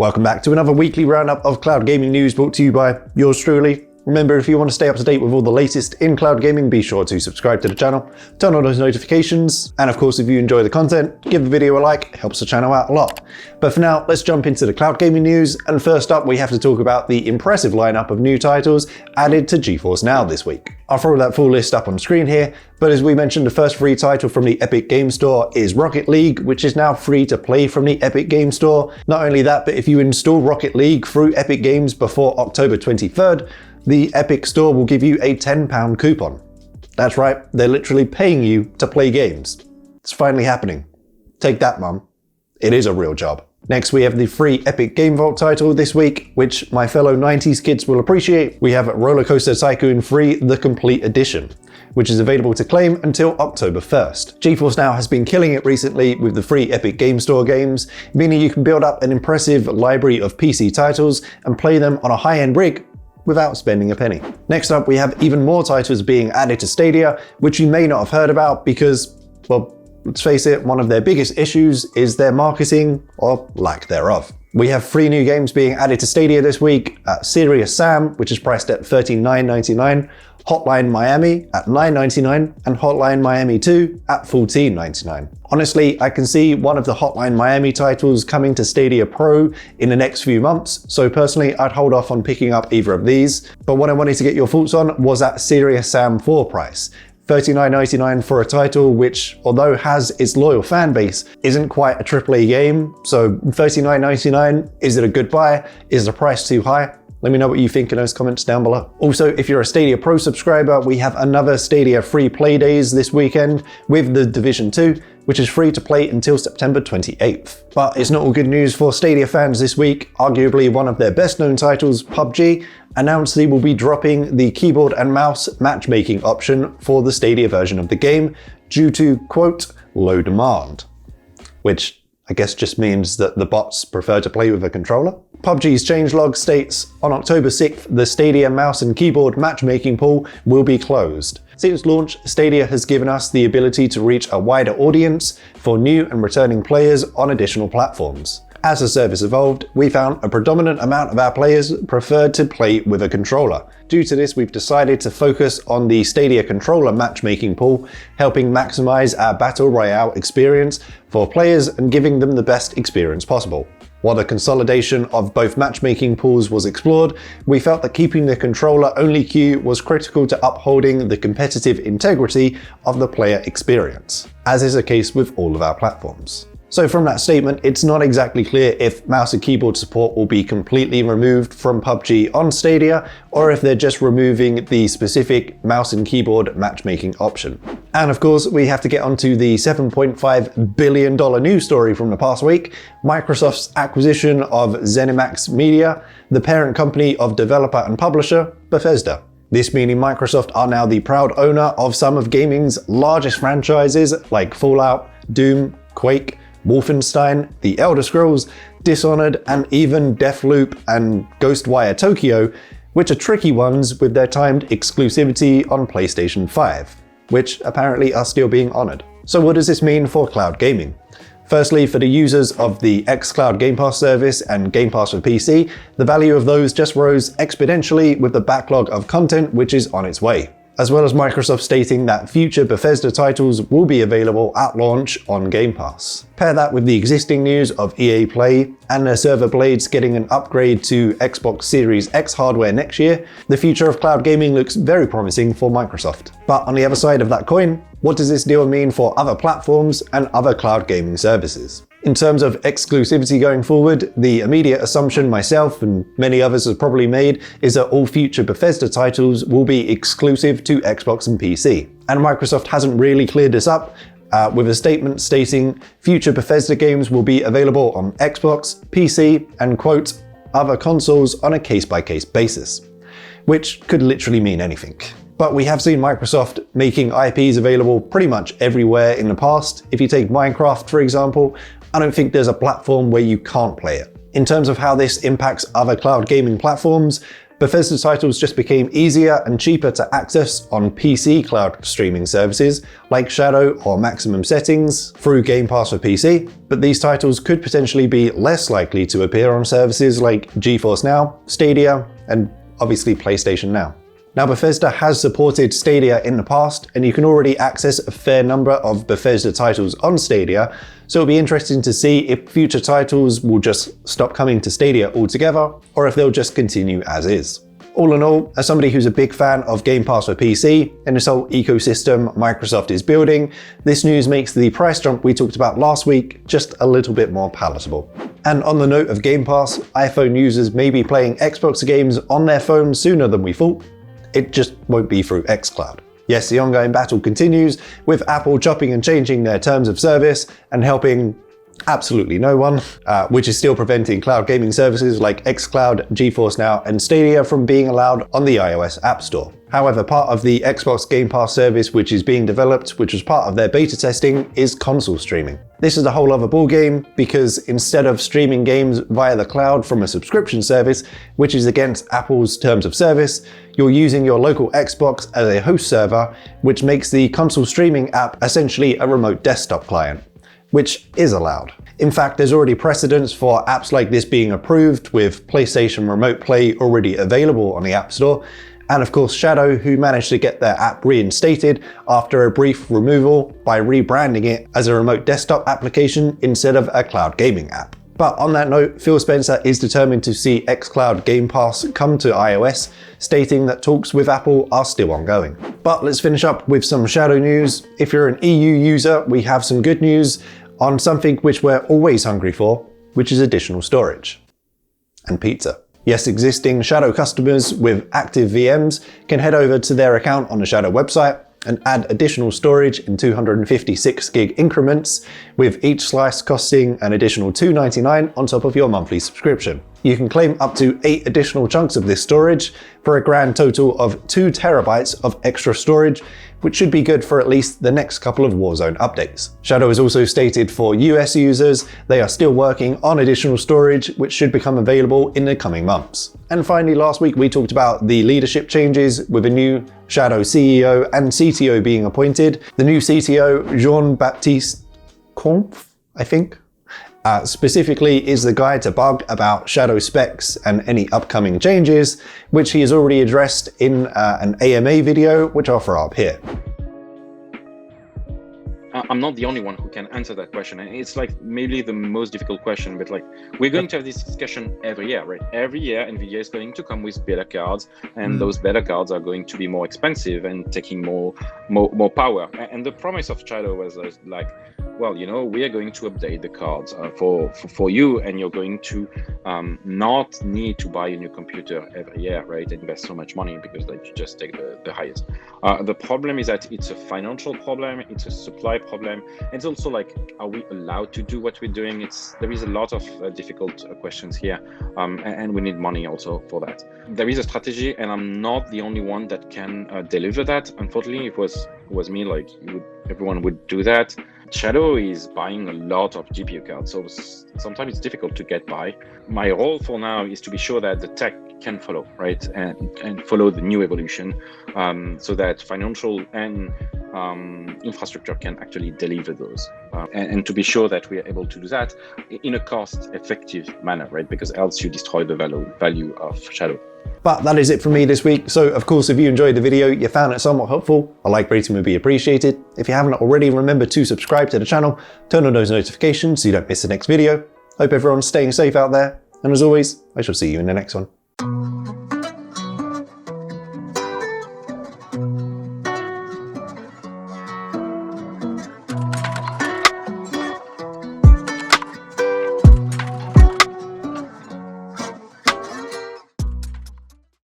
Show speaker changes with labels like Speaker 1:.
Speaker 1: Welcome back to another weekly roundup of cloud gaming news brought to you by yours truly. Remember, if you want to stay up to date with all the latest in cloud gaming, be sure to subscribe to the channel, turn on those notifications, and of course, if you enjoy the content, give the video a like, it helps the channel out a lot. But for now, let's jump into the cloud gaming news, and first up, we have to talk about the impressive lineup of new titles added to GeForce Now this week. I'll throw that full list up on screen here, but as we mentioned, the first free title from the Epic Game Store is Rocket League, which is now free to play from the Epic Game Store. Not only that, but if you install Rocket League through Epic Games before October 23rd, the Epic Store will give you a £10 coupon. That's right, they're literally paying you to play games. It's finally happening. Take that, Mum. It is a real job. Next, we have the free Epic Game Vault title this week, which my fellow 90s kids will appreciate. We have Roller Coaster Tycoon 3 The Complete Edition, which is available to claim until October 1st. GeForce Now has been killing it recently with the free Epic Game Store games, meaning you can build up an impressive library of PC titles and play them on a high-end rig without spending a penny. Next up, we have even more titles being added to Stadia, which you may not have heard about because, well, let's face it, one of their biggest issues is their marketing, or lack thereof. We have 3 new games being added to Stadia this week: Serious Sam, which is priced at $39.99, Hotline Miami at $9.99, and Hotline Miami 2 at $14.99. Honestly, I can see one of the Hotline Miami titles coming to Stadia Pro in the next few months, so personally I'd hold off on picking up either of these. But what I wanted to get your thoughts on was that Serious Sam 4 price. $39.99 for a title which, although has its loyal fan base, isn't quite a AAA game. So $39.99, is it a good buy? Is the price too high? Let me know what you think in those comments down below. Also, if you're a Stadia Pro subscriber, we have another Stadia free play days this weekend with The Division 2, which is free to play until September 28th. But it's not all good news for Stadia fans this week. Arguably one of their best known titles, PUBG, announced they will be dropping the keyboard and mouse matchmaking option for the Stadia version of the game due to, quote, low demand. Which I guess just means that the bots prefer to play with a controller. PUBG's changelog states, on October 6th, the Stadia mouse and keyboard matchmaking pool will be closed. Since launch, Stadia has given us the ability to reach a wider audience for new and returning players on additional platforms. As the service evolved, we found a predominant amount of our players preferred to play with a controller. Due to this, we've decided to focus on the Stadia controller matchmaking pool, helping maximize our Battle Royale experience for players and giving them the best experience possible. While the consolidation of both matchmaking pools was explored, we felt that keeping the controller-only queue was critical to upholding the competitive integrity of the player experience, as is the case with all of our platforms. So from that statement, it's not exactly clear if mouse and keyboard support will be completely removed from PUBG on Stadia, or if they're just removing the specific mouse and keyboard matchmaking option. And of course, we have to get onto the $7.5 billion news story from the past week, Microsoft's acquisition of ZeniMax Media, the parent company of developer and publisher Bethesda. This meaning Microsoft are now the proud owner of some of gaming's largest franchises like Fallout, Doom, Quake, Wolfenstein, The Elder Scrolls, Dishonored, and even Deathloop and Ghostwire Tokyo, which are tricky ones with their timed exclusivity on PlayStation 5, which apparently are still being honored. So what does this mean for cloud gaming? Firstly, for the users of the xCloud Game Pass service and Game Pass for PC, the value of those just rose exponentially with the backlog of content which is on its way, as well as Microsoft stating that future Bethesda titles will be available at launch on Game Pass. Pair that with the existing news of EA Play and their server blades getting an upgrade to Xbox Series X hardware next year, the future of cloud gaming looks very promising for Microsoft. But on the other side of that coin, what does this deal mean for other platforms and other cloud gaming services? In terms of exclusivity going forward, the immediate assumption myself and many others have probably made is that all future Bethesda titles will be exclusive to Xbox and PC. And Microsoft hasn't really cleared this up, with a statement stating future Bethesda games will be available on Xbox, PC, and quote, other consoles on a case-by-case basis, which could literally mean anything. But we have seen Microsoft making IPs available pretty much everywhere in the past. If you take Minecraft, for example, I don't think there's a platform where you can't play it. In terms of how this impacts other cloud gaming platforms, Bethesda titles just became easier and cheaper to access on PC cloud streaming services like Shadow or Maximum Settings through Game Pass for PC, but these titles could potentially be less likely to appear on services like GeForce Now, Stadia, and obviously PlayStation Now. Now, Bethesda has supported Stadia in the past, and you can already access a fair number of Bethesda titles on Stadia, so it'll be interesting to see if future titles will just stop coming to Stadia altogether, or if they'll just continue as is. All in all, as somebody who's a big fan of Game Pass for PC and this whole ecosystem Microsoft is building, this news makes the price jump we talked about last week just a little bit more palatable. And on the note of Game Pass, iPhone users may be playing Xbox games on their phones sooner than we thought. It just won't be through xCloud. Yes, the ongoing battle continues, with Apple chopping and changing their terms of service and helping absolutely no one, which is still preventing cloud gaming services like xCloud, GeForce Now, and Stadia from being allowed on the iOS App Store. However, part of the Xbox Game Pass service which is being developed, which was part of their beta testing, is console streaming. This is a whole other ballgame because instead of streaming games via the cloud from a subscription service, which is against Apple's terms of service, you're using your local Xbox as a host server, which makes the console streaming app essentially a remote desktop client, which is allowed. In fact, there's already precedence for apps like this being approved, with PlayStation Remote Play already available on the App Store, and of course Shadow, who managed to get their app reinstated after a brief removal by rebranding it as a remote desktop application instead of a cloud gaming app. But on that note, Phil Spencer is determined to see xCloud Game Pass come to iOS, stating that talks with Apple are still ongoing. But let's finish up with some Shadow news. If you're an EU user, we have some good news on something which we're always hungry for, which is additional storage and pizza. Yes, existing Shadow customers with active VMs can head over to their account on the Shadow website and add additional storage in 256 gig increments, with each slice costing an additional $2.99 on top of your monthly subscription. You can claim up to 8 additional chunks of this storage for a grand total of 2 terabytes of extra storage, which should be good for at least the next couple of Warzone updates. Shadow has also stated for US users they are still working on additional storage, which should become available in the coming months. And finally, last week we talked about the leadership changes, with a new Shadow CEO and CTO being appointed. The new CTO, Jean-Baptiste Comp, I think, specifically is the guy to bug about Shadow specs and any upcoming changes, which he has already addressed in an AMA video, which I'll throw up here.
Speaker 2: I'm not the only one who can answer that question. And it's like maybe the most difficult question, but like we're going to have this discussion every year, right? Every year NVIDIA is going to come with better cards, and those better cards are going to be more expensive and taking more power. And the promise of Shadow was like, well, you know, we are going to update the cards for you, and you're going to not need to buy a new computer every year, right? And invest so much money because like you just take the highest. The problem is that it's a financial problem, it's a supply problem. It's also like, are we allowed to do what we're doing? There is a lot of difficult questions here, and we need money also for that. There is a strategy, and I'm not the only one that can deliver that. Unfortunately, it was me, like everyone would do that. Shadow is buying a lot of GPU cards, so sometimes it's difficult to get by. My role for now is to be sure that the tech can follow, right, and follow the new evolution, so that financial and infrastructure can actually deliver those, and to be sure that we are able to do that in a cost-effective manner, right, because else you destroy the value of Shadow.
Speaker 1: But that is it from me this week. So of course, if you enjoyed the video, you found it somewhat helpful, a like rating would be appreciated. If you haven't already, remember to subscribe to the channel, turn on those notifications so you don't miss the next video. Hope everyone's staying safe out there. And as always, I shall see you in the next one.